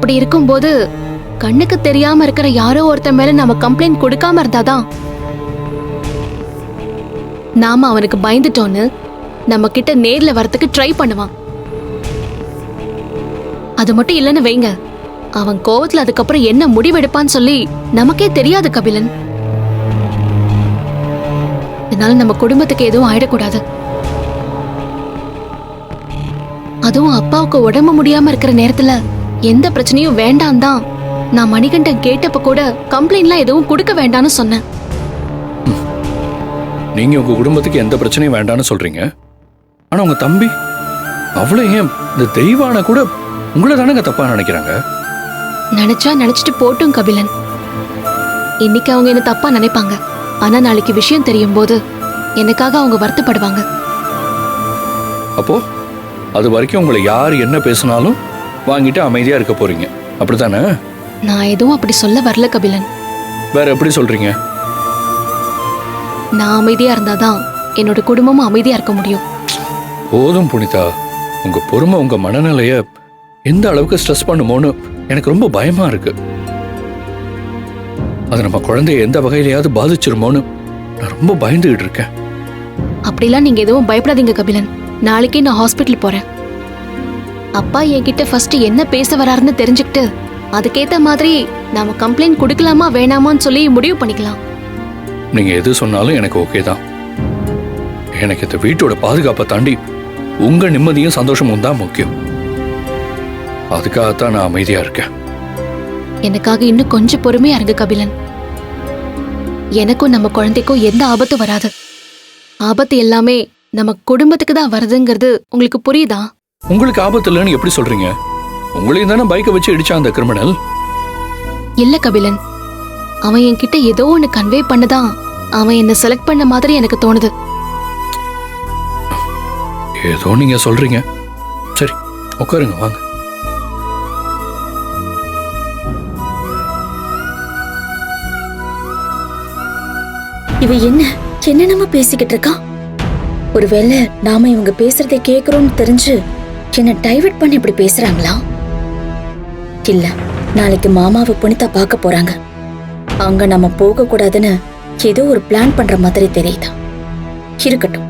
அப்படி இருக்கும்போது கண்ணுக்கு தெரியாம இருக்கிற யாரோ ஒருத்தன் மேல நாம கம்ப்ளைண்ட் கொடுக்காம இருந்தாதான் நாம அவனுக்கு பயந்துட்டோன்னு நம்ம கிட்ட நேர்ல வரத்துக்கு ட்ரை பண்ணுவான். அது மட்டும் இல்லைன்னு வைங்க, அவன் கோவத்துல அதுக்கப்புறம் என்ன முடிவெடுப்பான்னு சொல்லி நமக்கே தெரியாது கபிலன். இதனால நம்ம குடும்பத்துக்கு எதுவும் ஆயிடக்கூடாது. அதுவும் அப்பாவுக்கு உடம்பு முடியாம இருக்கிற நேரத்துல எந்த பிரச்சனையும் வேண்டாம் தான் நான் மணிகண்டன் கேட்டப்ப கூட கம்ப்ளைண்ட்லாம் எதுவும் கொடுக்க வேண்டாம்னு சொன்னேன். நீங்க உங்க குடும்பத்துக்கு எந்த பிரச்சனையும் வேண்டாம்னு சொல்றீங்க, ஆனா உங்க தம்பி அவ்வளவு ஏன் இந்த தெய்வான கூட உங்களை தானங்க தப்பா நினைக்கிறாங்க? நினைச்சா நினைச்சிட்டு போட்டும் கபிலன். இன்னைக்கு அவங்க என்ன தப்பா நினைப்பாங்க, ஆனா நாளைக்கு விஷயம் தெரியும் போது எனக்காக அவங்க வருத்தப்படுவாங்க. அப்போ அது வரைக்கும் உங்களை யார் என்ன பேசினாலும் வாங்கிட்டு அமைதியா இருக்க போறீங்க, அப்படித்தானே? நான் எதுவும் அப்படி சொல்ல வரல கபிலன். வேற எப்படி சொல்றீங்க? நான் அமைதியா இருந்தாதான் என்னோட குடும்பமும் அமைதியா இருக்க முடியும். போதும் புனிதா, உங்க பொறுமை உங்க மனநிலைய எந்த அளவுக்கு ஸ்ட்ரெஸ் பண்ணுமோன்னு எனக்கு ரொம்ப பயமா இருக்கு. அது நம்ம குழந்தைய எந்த வகையிலையாவது பாதிச்சிருமோன்னு நான் ரொம்ப பயந்துகிட்டு இருக்கேன். அப்படிலாம் நீங்க எதுவும் பயப்படாதீங்க கபிலன். நாளைக்கே நான் ஹாஸ்பிட்டல் போறேன். அப்பா என்கிட்ட ஃபர்ஸ்ட் என்ன பேச வராருன்னு தெரிஞ்சுக்கிட்டு அதுக்கேத்த மாதிரி நாம கம்ப்ளைண்ட் கொடுக்கலாமா வேணாமான்னு சொல்லி முடிவு பண்ணிக்கலாம். நீங்க எது சொன்னாலும் எனக்கு ஓகே தான். எனக்கு இந்த வீட்டோட பாதுகாப்பை தாண்டி உங்க நிம்மதியும் சந்தோஷமும் தான் முக்கியம். அதுக்காகத்தான் நான் அமைதியா இருக்கேன். எனக்காக இன்னும் கொஞ்சம் பொறுமையா இருங்க கபிலன். எனக்கும் நம்ம குழந்தைக்கும் எந்த ஆபத்தும் வராது. ஆபத்து எல்லாமே நம்ம குடும்பத்துக்கு தான் வருதுங்கிறது உங்களுக்கு புரியுதா? உங்களுக்கு ஆபத்து இல்லைன்னு எப்படி சொல்றீங்க? உங்களையும் தானே பைக்கை வச்சு இடிச்சா அந்த கிரிமினல். இல்ல கபிலன், அவன் என்கிட்ட ஏதோ ஒன்னு கன்வே பண்ணதான் அவன் என்ன செலக்ட் பண்ண மாதிரி எனக்கு தோணுது. ஏதோ நீங்க சொல்றீங்க. சரி, உட்காருங்க, வாங்க. இவ என்ன நம்ம பேசிக்கிட்டு இருக்கா? ஒருவேளை நாம இவங்க பேசுறதை கேக்குறோம்னு தெரிஞ்சு என்ன டைவர்ட் பண்ணி இப்படி பேசுறாங்களா? இல்ல, நாளைக்கு மாமாவை புனிதா பார்க்க போறாங்க. அங்க நம்ம போக கூடாதுன்னு ஏதோ ஒரு பிளான் பண்ற மாதிரி தெரியுதா? இருக்கட்டும்,